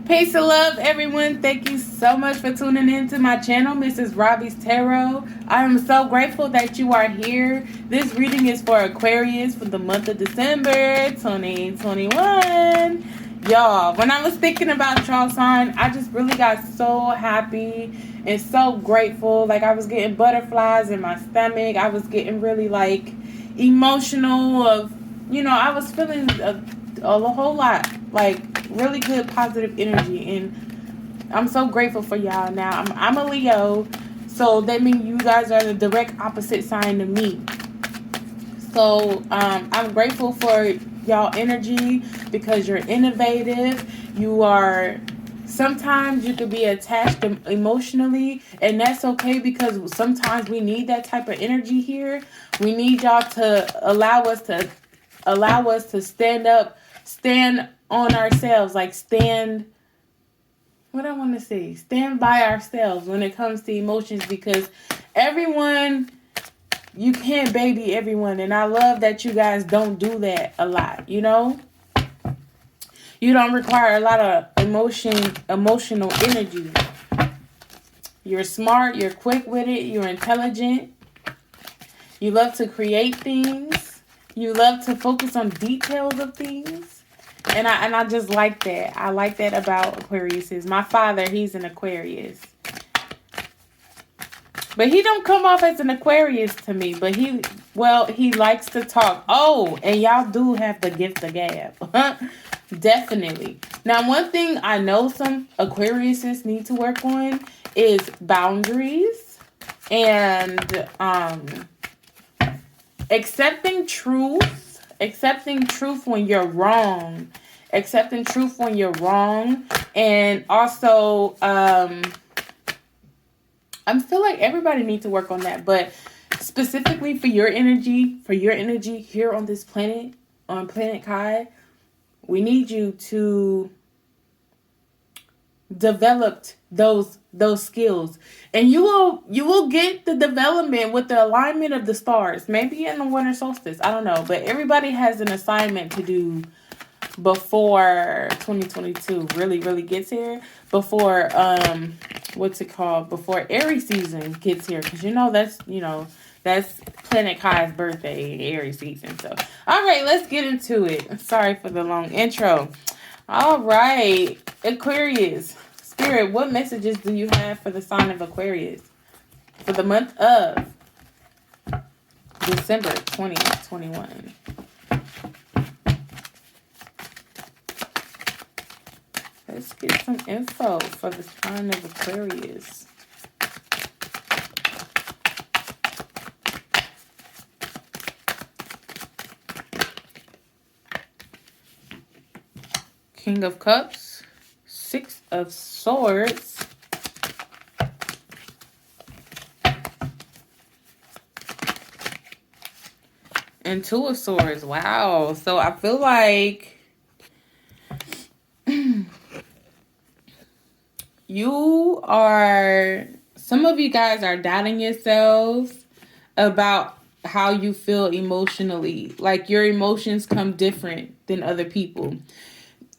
Peace and love, everyone. Thank you so much for tuning in to my channel, Mrs. Robbie's Tarot. I am so grateful that you are here. This reading is for Aquarius for the month of December 2021. Y'all, when I was thinking about y'all sign, I just really got so happy and so grateful. Like, I was getting butterflies in my stomach. I was getting really, like, emotional of, I was feeling a whole lot, like, really good positive energy, and I'm so grateful for y'all. Now I'm a Leo, so that means you guys are the direct opposite sign to me. So I'm grateful for y'all energy because you're innovative. You are, sometimes you could be attached emotionally, and that's okay because sometimes we need that type of energy here. We need y'all to allow us to stand up, stand on ourselves, like stand, what I want to say, stand by ourselves when it comes to emotions, because everyone, you can't baby everyone, and I love that you guys don't do that a lot. You don't require a lot of emotional energy. You're smart, you're quick with it, you're intelligent, you love to create things, you love to focus on details of things. And I just like that. I like that about Aquariuses. My father, he's an Aquarius. But he don't come off as an Aquarius to me. But he likes to talk. Oh, and y'all do have the gift of gab. Definitely. Now, one thing I know some Aquariuses need to work on is boundaries and accepting truth. Accepting truth when you're wrong. Accepting truth when you're wrong. And also, I feel like everybody needs to work on that. But specifically for your energy here on this planet, on Planet Kai, we need you to develop those skills, and you will get the development with the alignment of the stars, maybe in the winter solstice, I don't know, but everybody has an assignment to do before 2022 really gets here, before before Aries season gets here, because that's Planet Kai's birthday, Aries season. So all right, let's get into it. Sorry for the long intro. All right, Aquarius Spirit, what messages do you have for the sign of Aquarius for the month of December 2021? Let's get some info for the sign of Aquarius. King of Cups, Six of Swords, and Two of Swords. Wow. So I feel like some of you guys are doubting yourselves about how you feel emotionally. Like your emotions come different than other people.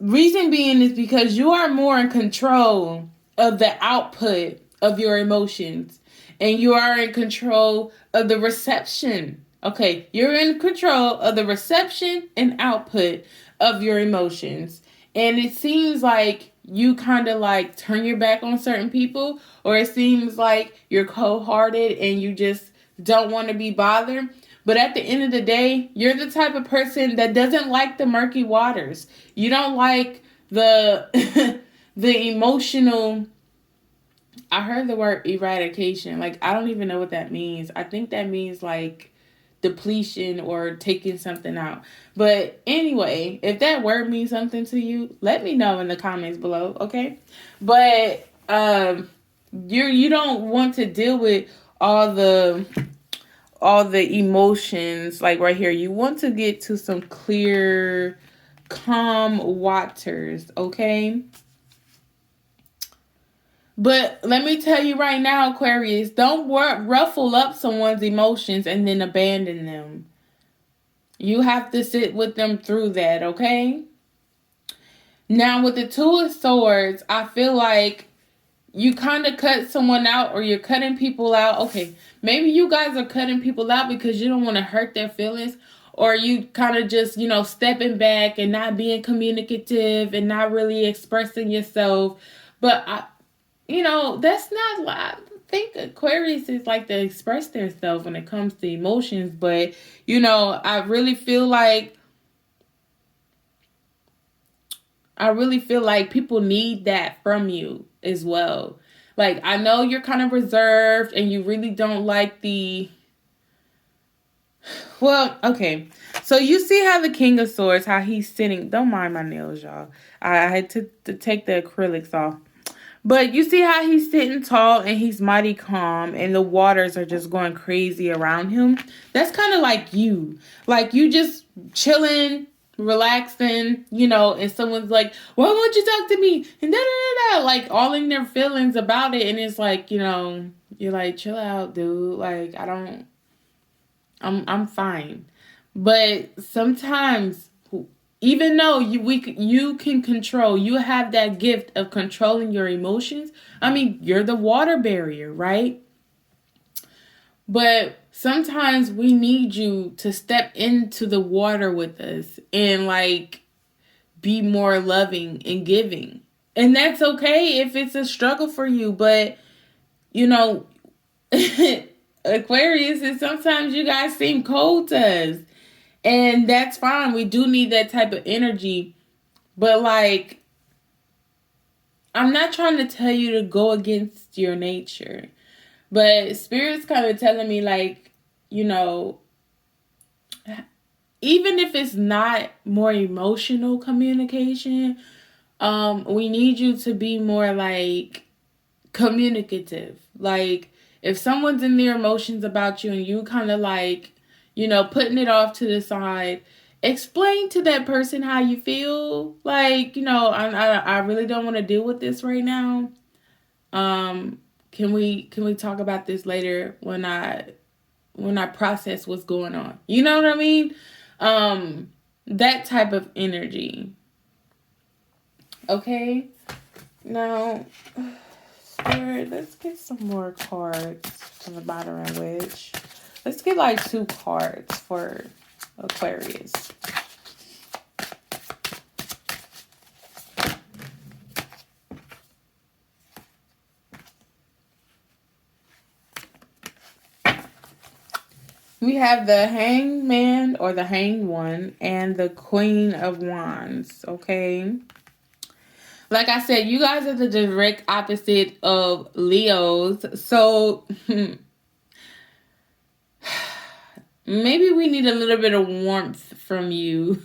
Reason being is because you are more in control of the output of your emotions, and you are in control of the reception. Okay, you're in control of the reception and output of your emotions. And it seems like you kind of like turn your back on certain people, or it seems like you're cold-hearted and you just don't want to be bothered. But at the end of the day, you're the type of person that doesn't like the murky waters. You don't like the the emotional. I heard the word eradication. Like, I don't even know what that means. I think that means like depletion or taking something out. But anyway, if that word means something to you, let me know in the comments below, okay? But you don't want to deal with all the emotions, like right here. You want to get to some clear, calm waters, okay? But let me tell you right now, Aquarius, don't ruffle up someone's emotions and then abandon them. You have to sit with them through that, okay? Now with the Two of Swords, I feel like you kind of cut someone out, or you're cutting people out. Okay, maybe you guys are cutting people out because you don't want to hurt their feelings, or you kind of just, stepping back and not being communicative and not really expressing yourself. But that's not why I think Aquarius is like to express themselves when it comes to emotions. But I really feel like people need that from you as well. Like, I know you're kind of reserved and you really don't like well, okay. So you see how the King of Swords, how he's sitting. Don't mind my nails, y'all. I had to take the acrylics off. But you see how he's sitting tall and he's mighty calm and the waters are just going crazy around him. That's kind of like you. Like, you just chilling, relaxing, and someone's like, why won't you talk to me? And da-da-da-da. Like, all in their feelings about it. And it's like, you're like, chill out, dude. Like, I'm fine. But sometimes, even though you can control, you have that gift of controlling your emotions. I mean, you're the water barrier, right? But sometimes we need you to step into the water with us and like be more loving and giving. And that's okay if it's a struggle for you, but Aquarius, is sometimes you guys seem cold to us. And that's fine. We do need that type of energy. But like, I'm not trying to tell you to go against your nature. But Spirit's kind of telling me like, even if it's not more emotional communication, we need you to be more like communicative. Like, if someone's in their emotions about you and you kind of like, putting it off to the side, explain to that person how you feel. Like, I really don't want to deal with this right now. Can we talk about this later when I process what's going on? You know what I mean? That type of energy. Okay. Now, Spirit, let's get some more cards from the bottom of which. Let's get like 2 cards for Aquarius. We have the Hangman or the Hanged One and the Queen of Wands, okay? Like I said, you guys are the direct opposite of Leos. So maybe we need a little bit of warmth from you,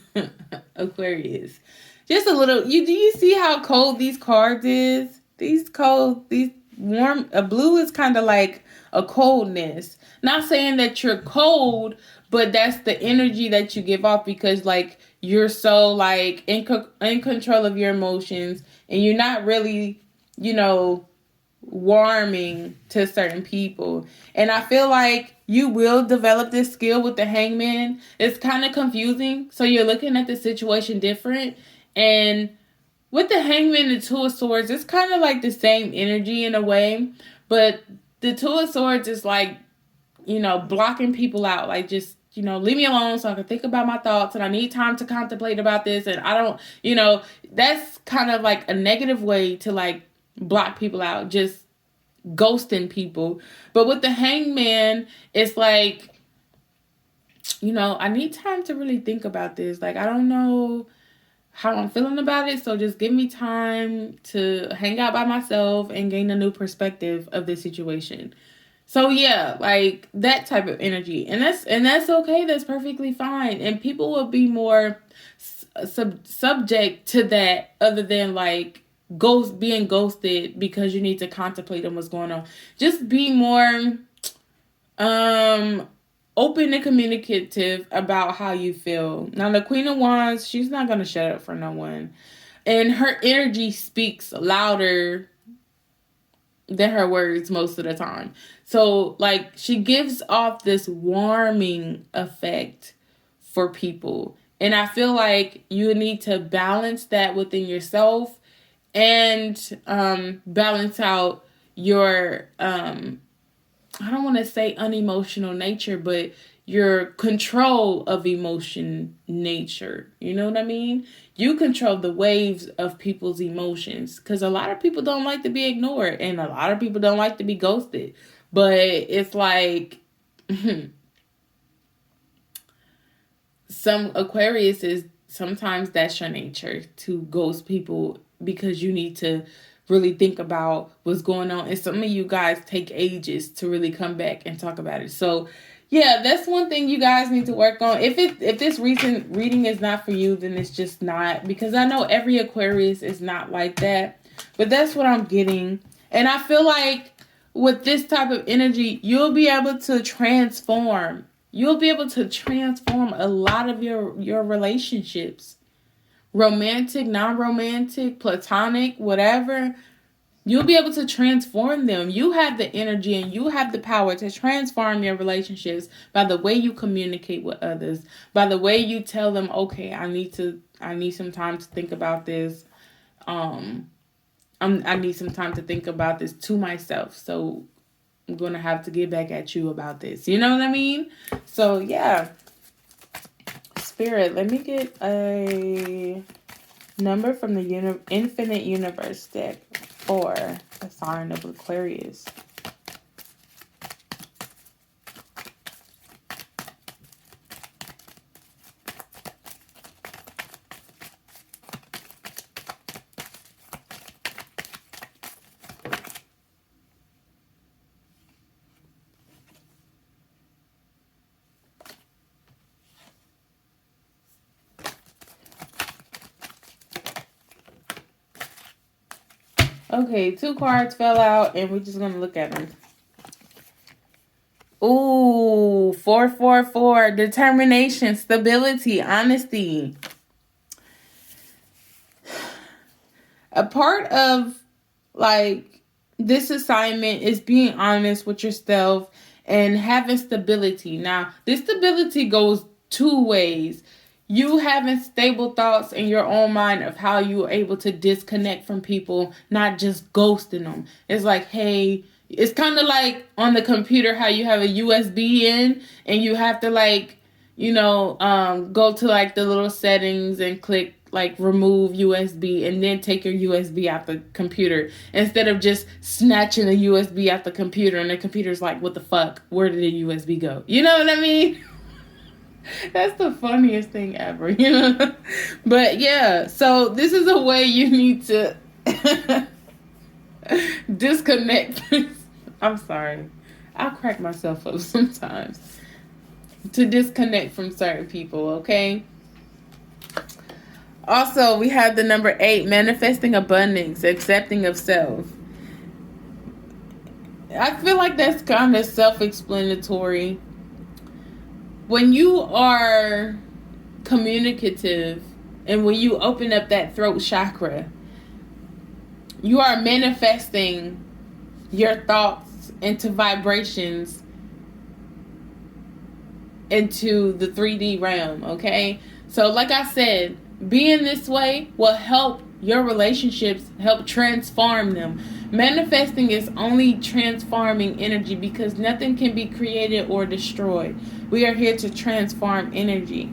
Aquarius. Just a little. Do you see how cold these cards is? These warm. A blue is kind of like a coldness. Not saying that you're cold, but that's the energy that you give off because like you're so like in control of your emotions and you're not really, warming to certain people. And I feel like you will develop this skill with the Hangman. It's kind of confusing. So you're looking at the situation different. And with the Hangman and the Two of Swords, it's kind of like the same energy in a way. But the Two of Swords is like, blocking people out. Like, just, leave me alone so I can think about my thoughts. And I need time to contemplate about this. And I don't, that's kind of like a negative way to like block people out. Just ghosting people. But with the Hangman, it's like, I need time to really think about this. Like, I don't know how I'm feeling about it. So just give me time to hang out by myself and gain a new perspective of the situation. So yeah, like that type of energy. And that's okay. That's perfectly fine. And people will be more subject to that other than like being ghosted because you need to contemplate on what's going on. Just be more open and communicative about how you feel. Now the Queen of Wands, she's not gonna shut up for no one. And her energy speaks louder than her words most of the time. So like she gives off this warming effect for people. And I feel like you need to balance that within yourself and balance out your, I don't want to say unemotional nature, but your control of emotion nature. You know what I mean? You control the waves of people's emotions, because a lot of people don't like to be ignored and a lot of people don't like to be ghosted. But it's like some Aquarius is sometimes that's your nature to ghost people because you need to really think about what's going on. And some of you guys take ages to really come back and talk about it. So yeah, that's one thing you guys need to work on. If this recent reading is not for you, then it's just not, because I know every Aquarius is not like that. But that's what I'm getting. And I feel like with this type of energy, you'll be able to transform. You'll be able to transform a lot of your relationships. Romantic, non-romantic, platonic, whatever. You'll be able to transform them. You have the energy and you have the power to transform your relationships by the way you communicate with others, by the way you tell them, okay, I need some time to think about this. I need some time to think about this to myself. So I'm going to have to get back at you about this. You know what I mean? So yeah. Spirit, let me get a number from the Infinite Universe deck for the sign of Aquarius. Okay, 2 cards fell out, and we're just going to look at them. Ooh, 444. Determination, stability, honesty. A part of, like, this assignment is being honest with yourself and having stability. Now, this stability goes 2 ways. You having stable thoughts in your own mind of how you are able to disconnect from people, not just ghosting them. It's like, hey, it's kind of like on the computer how you have a USB in and you have to like, go to like the little settings and click like remove USB and then take your USB out the computer instead of just snatching the USB out the computer and the computer's like, what the fuck? Where did the USB go? You know what I mean? That's the funniest thing ever, But yeah, so this is a way you need to disconnect. I'm sorry. I'll crack myself up sometimes. To disconnect from certain people, okay? Also, we have the number 8, manifesting abundance, accepting of self. I feel like that's kind of self-explanatory. When you are communicative and when you open up that throat chakra, you are manifesting your thoughts into vibrations into the 3D realm, okay? So like I said, being this way will help your relationships, help transform them. Manifesting is only transforming energy because nothing can be created or destroyed. We are here to transform energy,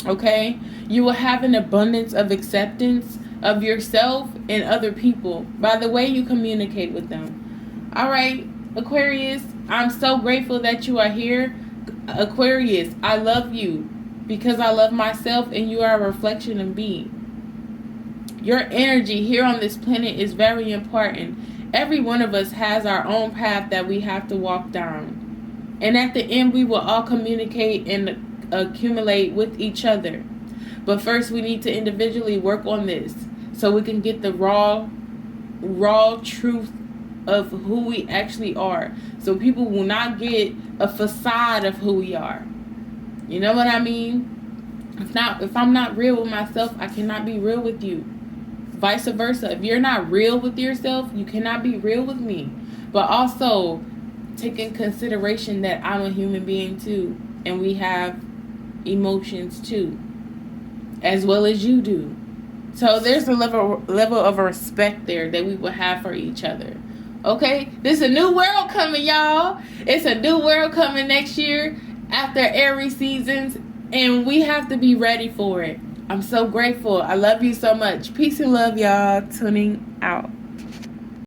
okay? You will have an abundance of acceptance of yourself and other people by the way you communicate with them. All right, Aquarius, I'm so grateful that you are here. Aquarius, I love you because I love myself and you are a reflection of me. Your energy here on this planet is very important. Every one of us has our own path that we have to walk down. And at the end, we will all communicate and accumulate with each other. But first, we need to individually work on this so we can get the raw truth of who we actually are. So people will not get a facade of who we are. You know what I mean? If I'm not real with myself, I cannot be real with you. Vice versa. If you're not real with yourself, you cannot be real with me. But also, take in consideration that I'm a human being too. And we have emotions too. as well as you do. So there's a level of respect there that we will have for each other. Okay? There's a new world coming, y'all. It's a new world coming next year after Aries seasons, and we have to be ready for it. I'm so grateful. I love you so much. Peace and love, y'all. Tuning out.